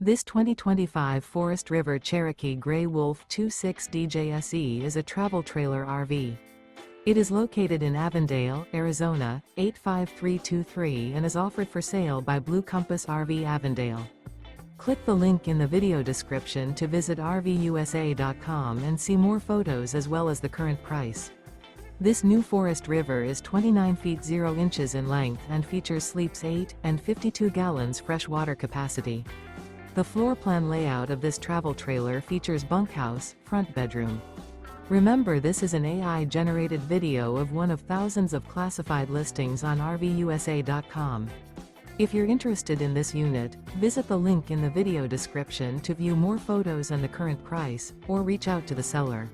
This 2025 Forest River Cherokee Grey Wolf 26DJSE is a travel trailer RV. It is located in Avondale, Arizona, 85323 and is offered for sale by Blue Compass RV Avondale. Click the link in the video description to visit RVUSA.com and see more photos as well as the current price. This new Forest River is 29 feet 0 inches in length and features sleeps 8 and 52 gallons fresh water capacity. The floor plan layout of this travel trailer features bunkhouse, front bedroom. Remember, this is an AI-generated video of one of thousands of classified listings on RVUSA.com. If you're interested in this unit, visit the link in the video description to view more photos and the current price, or reach out to the seller.